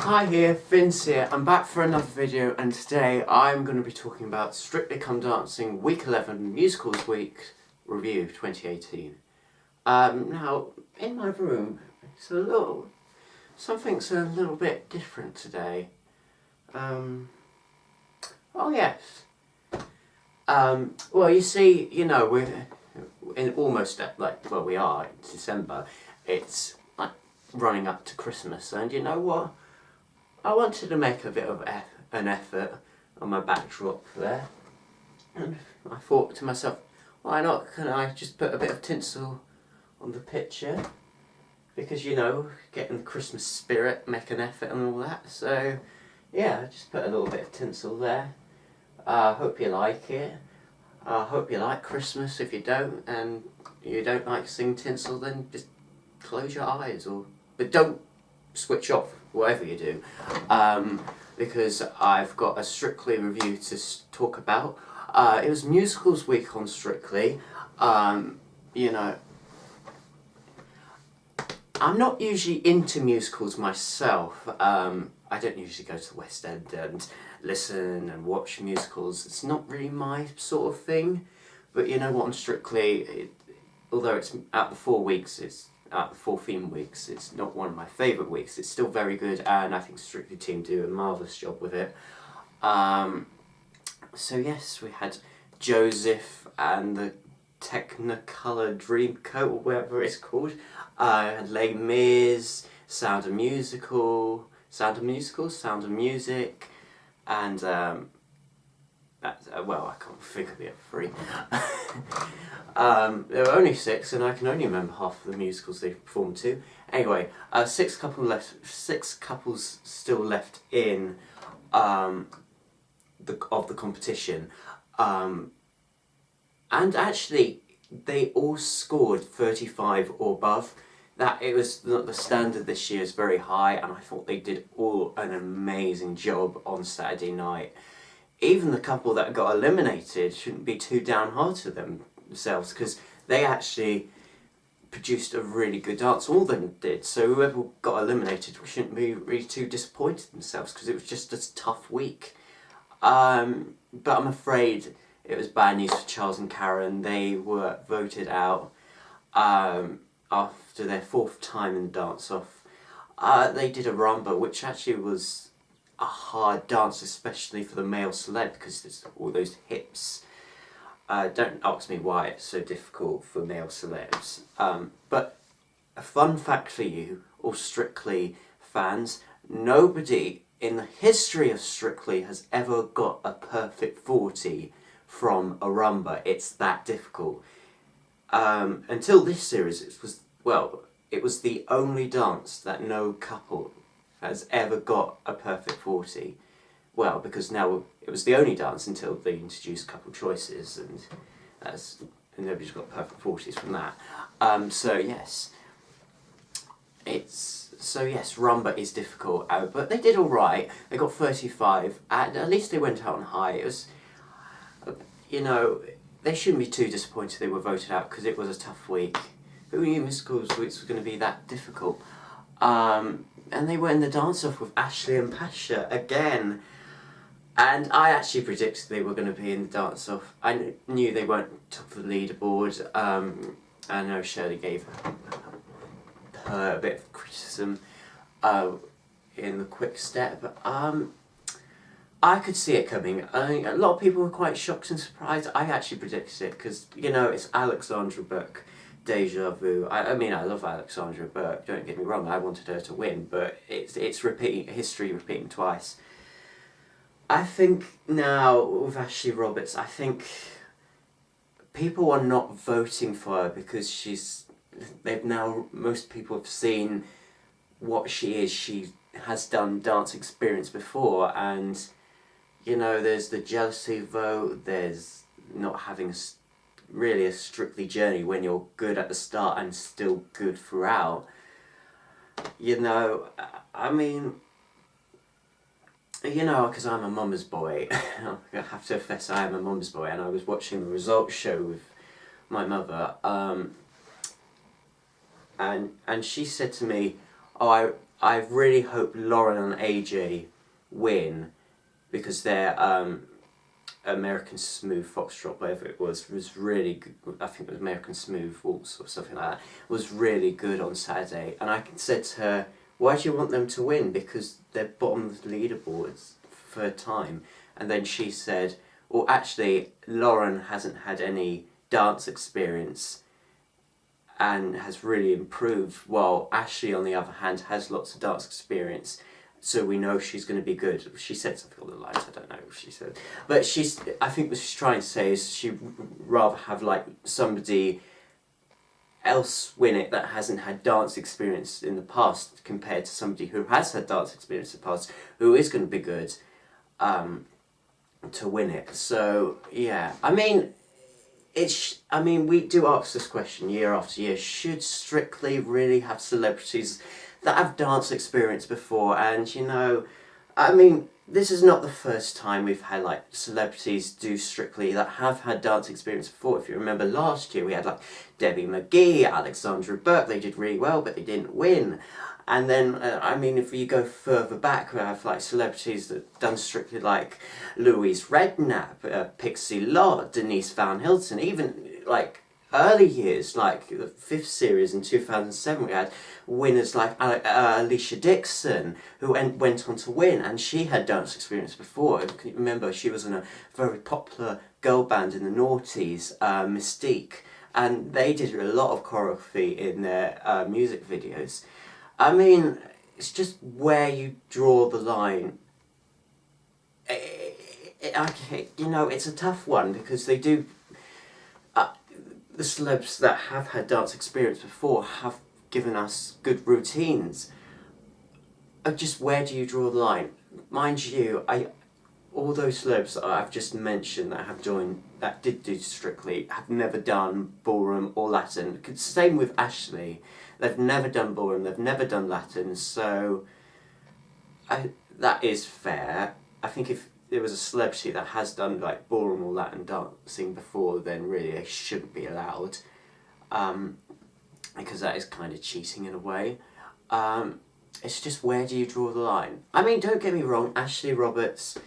Hi here, Vince here. I'm back for another video, and today I'm going to be talking about Strictly Come Dancing Week 11 Musicals Week Review 2018. Now, in my room, something's a little bit different today. Oh yes. Well, you see, we're in almost we are in December. It's like running up to Christmas, and you know what? I wanted to make a bit of an effort on my backdrop there, and I thought to myself, why not? Can I just put a bit of tinsel on the picture? Because getting the Christmas spirit, make an effort and all that. So yeah, I just put a little bit of tinsel there. Hope you like it. Hope you like Christmas. If you don't, and you don't like seeing tinsel, then just close your eyes, but don't switch off whatever you do, because I've got a Strictly review to talk about. It was Musicals Week on Strictly. I'm not usually into musicals myself. I don't usually go to the West End and listen and watch musicals. It's not really my sort of thing. But you know what, on Strictly, although it's out the 4 weeks, it's out the 4 theme weeks, it's not one of my favourite weeks. It's still very good, and I think Strictly team do a marvellous job with it. So yes, we had Joseph and the Technicolor Dreamcoat, or whatever it's called. Had Les Mis, Sound of Music, and well, I can't think of the other 3. There were only 6, and I can only remember half of the musicals they performed to. Anyway, 6 couples still left in the competition, and actually they all scored 35 or above. That it was the standard this year is very high, and I thought they did all an amazing job on Saturday night. Even the couple that got eliminated shouldn't be too downhearted to themselves, because they actually produced a really good dance. All of them did. So whoever got eliminated shouldn't be really too disappointed themselves, because it was just a tough week. But I'm afraid it was bad news for Charles and Karen. They were voted out after their 4th time in the dance-off. They did a rumba, which actually was a hard dance, especially for the male celeb, because there's all those hips. Don't ask me why it's so difficult for male celebs. But a fun fact for you, all Strictly fans, nobody in the history of Strictly has ever got a perfect 40 from a rumba. It's that difficult. Until this series, it was the only dance that no couple has ever got a perfect 40. Well, because now it was the only dance until they introduced couple choices, and nobody's got perfect 40s from that. So yes, rumba is difficult, but they did all right. They got 35, and at least they went out on high. It was, they shouldn't be too disappointed they were voted out, because it was a tough week. Who knew musicals weeks were going to be that difficult? And they were in the dance-off with Ashley and Pasha again. And I actually predicted they were going to be in the dance-off. I knew they weren't top of the leaderboard. I know Shirley gave her a bit of criticism in the quick step. I could see it coming. A lot of people were quite shocked and surprised. I actually predicted it, because, it's Alexandra Burke. Deja vu. I mean, I love Alexandra Burke, don't get me wrong, I wanted her to win, but it's history repeating twice. I think now, with Ashley Roberts, I think people are not voting for her because most people have seen what she is. She has done dance experience before, and, there's the jealousy vote, there's not having really a Strictly journey when you're good at the start and still good throughout. I mean, because I'm a mama's boy, I have to confess I am a mama's boy, and I was watching the results show with my mother, and she said to me, I really hope Lauren and AJ win, because their American Smooth Foxtrot, whatever it was really good. I think it was American Smooth Waltz or something like that. Was really good on Saturday, and I said to her, "Why do you want them to win? Because they're bottom of the leaderboards for a time." And then she said, "Well, actually, Lauren hasn't had any dance experience and has really improved, while Ashley, on the other hand, has lots of dance experience. So we know she's going to be good." She said something along the lines, I don't know what she said. But I think what she's trying to say is she'd rather have like somebody else win it that hasn't had dance experience in the past, compared to somebody who has had dance experience in the past, who is going to be good to win it. So, yeah. I mean, we do ask this question year after year. Should Strictly really have celebrities that have dance experience before? And, you know, I mean, this is not the first time we've had, like, celebrities do Strictly that have had dance experience before. If you remember last year, we had, like, Debbie McGee, Alexandra Burke. They did really well, but they didn't win. And then, if you go further back, we have, like, celebrities that done Strictly, like Louise Redknapp, Pixie Lott, Denise Van Hilton, even, like, early years, like the 5th series in 2007, we had winners like Alicia Dixon, who went on to win, and she had dance experience before. Can you remember, she was in a very popular girl band in the noughties, Mystique, and they did a lot of choreography in their music videos. I mean, it's just where you draw the line. You know, it's a tough one, because they do... the celebs that have had dance experience before have given us good routines. Just where do you draw the line? Mind you, all those celebs that I've just mentioned that have joined, that did do Strictly, have never done ballroom or Latin. Same with Ashley. They've never done ballroom, they've never done Latin, so that is fair. I think if there was a celebrity that has done like ballroom or Latin dancing before, then really they shouldn't be allowed, because that is kind of cheating in a way. It's just, where do you draw the line? I mean, don't get me wrong, Ashley Roberts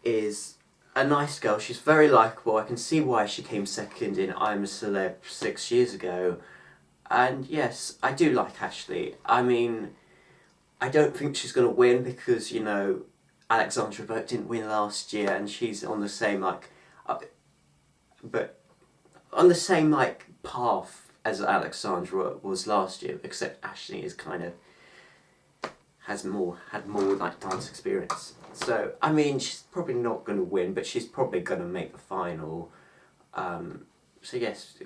is a nice girl, she's very likeable. I can see why she came second in I'm a Celeb 6 years ago, and yes, I do like Ashley. I mean, I don't think she's going to win, because, you know, Alexandra Burke didn't win last year, and she's on the same, like, path as Alexandra was last year, except Ashley is kind of had more like dance experience. So I mean, she's probably not going to win, but she's probably going to make the final. So yes,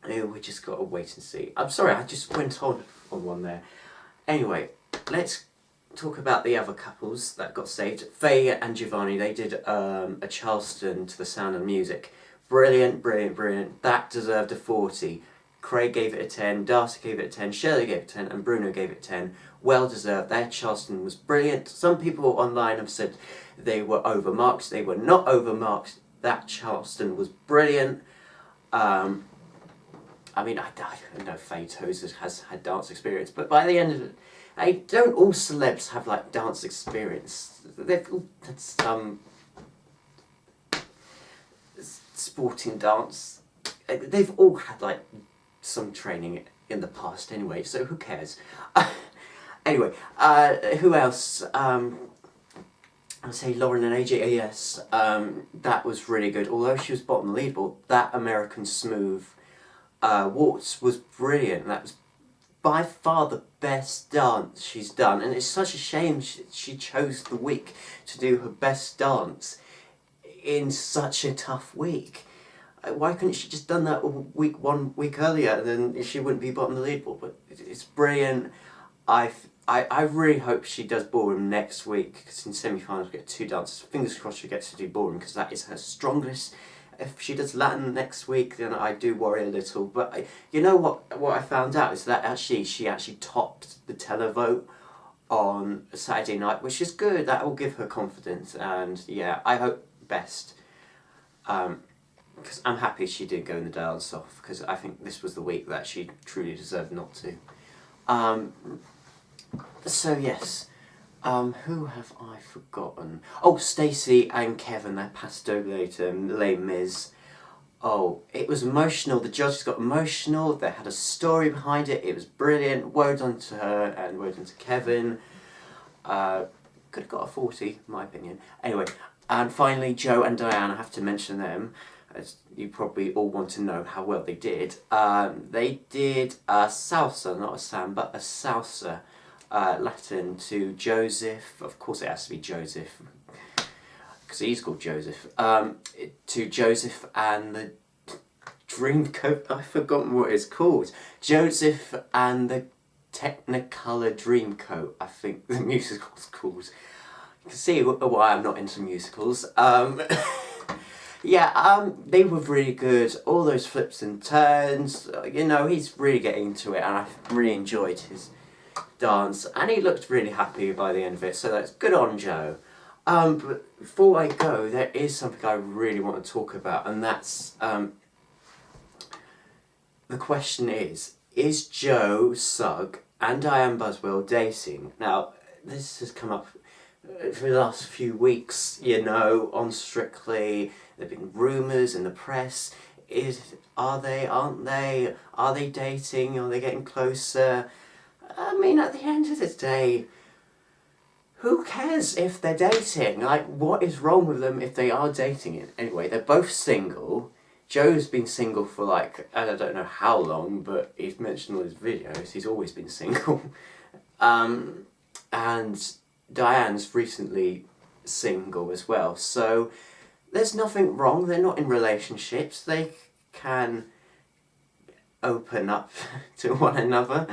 we just got to wait and see. I'm sorry, I just went on one there. Anyway, let's talk about the other couples that got saved. Faye and Giovanni, they did a Charleston to the Sound of Music. Brilliant, brilliant, brilliant. That deserved a 40. Craig gave it a 10, Darcy gave it a 10, Shirley gave it a 10, and Bruno gave it a 10. Well deserved. Their Charleston was brilliant. Some people online have said they were overmarked. They were not overmarked. That Charleston was brilliant. I mean, I know Faye Tozer has had dance experience, but by the end of it, don't all celebs have like dance experience? They've all had some sporting dance. They've all had like some training in the past anyway, so who cares? Anyway, who else? I'll say Lauren and AJ. Yes, that was really good. Although she was bottom of the leaderboard, that American Smooth waltz was brilliant. That was by far the best dance she's done, and it's such a shame she chose the week to do her best dance in such a tough week. Why couldn't she just done that 1 week earlier? Then she wouldn't be bottom of the leaderboard. But it's brilliant. I really hope she does ballroom next week, because in semi-finals we get 2 dances. Fingers crossed she gets to do ballroom, because that is her strongest. If she does Latin next week, then I do worry a little. But you know what I found out is that she actually topped the televote on Saturday night, which is good. That will give her confidence, and yeah, I hope best. Because I'm happy she did go in the dance off, because I think this was the week that she truly deserved not to. So yes, who have I forgotten? Oh, Stacey and Kevin, they passed over later, Les Mis. Oh, it was emotional. The judges got emotional. They had a story behind it. It was brilliant. Well done to her and well done to Kevin. Could have got a 40, in my opinion. Anyway, and finally, Joe and Dianne, I have to mention them, as you probably all want to know how well they did. They did a salsa, not a samba, a salsa, Latin to Joseph. Of course it has to be Joseph, because he's called Joseph. To Joseph and the Dreamcoat, I've forgotten what it's called. Joseph and the Technicolor Dreamcoat, I think the musical's called. You can see why I'm not into musicals. Yeah, they were really good. All those flips and turns, you know, he's really getting into it, and I really enjoyed his dance, and he looked really happy by the end of it, so that's good on Joe. But before I go, there is something I really want to talk about, and that's, the question is Joe, Sugg and Dianne Buswell dating? Now, this has come up for the last few weeks, you know, on Strictly. There have been rumours in the press. Are they, aren't they? Are they dating? Are they getting closer? I mean, at the end of the day, who cares if they're dating? Like, what is wrong with them if they are dating? Anyway, they're both single. Joe's been single for like, I don't know how long, but he's mentioned in all his videos, he's always been single. And Dianne's recently single as well. So there's nothing wrong, they're not in relationships, they can open up to one another.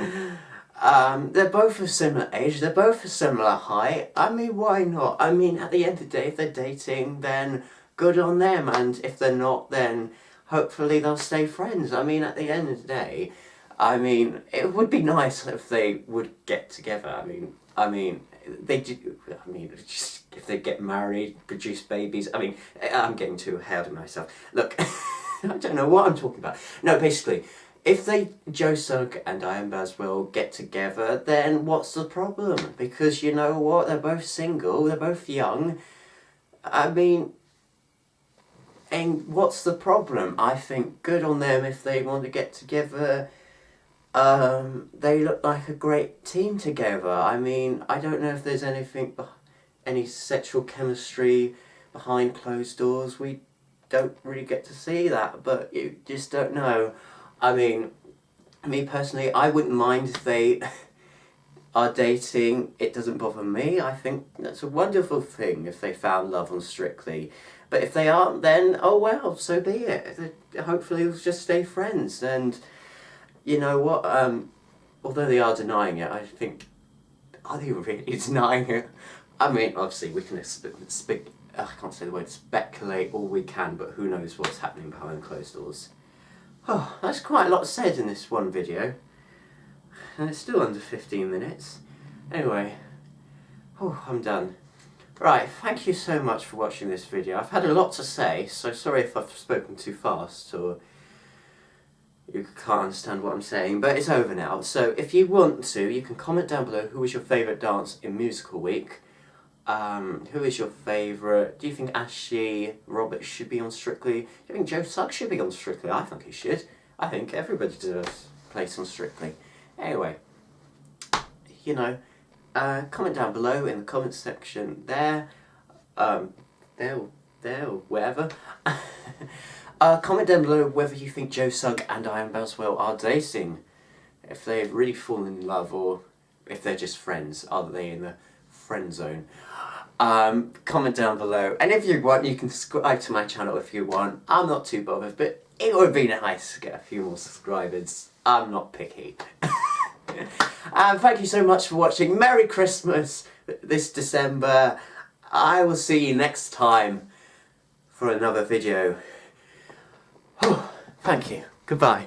They're both a similar age, they're both a similar height. I mean, why not? I mean, at the end of the day, if they're dating, then good on them, and if they're not, then hopefully they'll stay friends. I mean, at the end of the day, I mean, it would be nice if they would get together. I mean, they do. I mean, just if they get married, produce babies. I mean, I'm getting too ahead of myself. Look, I don't know what I'm talking about. No, basically, if Joe Sugg and Dianne Buswell get together, then what's the problem? Because you know what, they're both single, they're both young. I mean, and what's the problem? I think good on them if they want to get together. They look like a great team together. I mean, I don't know if there's any sexual chemistry behind closed doors. We don't really get to see that, but you just don't know. I mean, me personally, I wouldn't mind if they are dating. It doesn't bother me. I think that's a wonderful thing if they found love on Strictly. But if they aren't, then oh well, so be it. Hopefully we'll just stay friends. And you know what, although they are denying it, I think, are they really denying it? I mean, obviously we can I can't say the word speculate all we can, but who knows what's happening behind closed doors. Oh, that's quite a lot said in this one video. And it's still under 15 minutes. Anyway, oh, I'm done. Right, thank you so much for watching this video. I've had a lot to say, so sorry if I've spoken too fast or you can't understand what I'm saying, but it's over now. So if you want to, you can comment down below who was your favourite dance in Musical Week. Who is your favourite? Do you think Ashley Roberts should be on Strictly? Do you think Joe Sugg should be on Strictly? I think he should. I think everybody deserves a place on Strictly. Anyway, you know, comment down below in the comment section there, wherever. Comment down below whether you think Joe Sugg and Dianne Buswell are dating. If they've really fallen in love, or if they're just friends. Are they in the friend zone? Comment down below. And if you want, you can subscribe to my channel if you want. I'm not too bothered, but it would be nice to get a few more subscribers. I'm not picky. Thank you so much for watching. Merry Christmas this December. I will see you next time for another video. Thank you. Goodbye.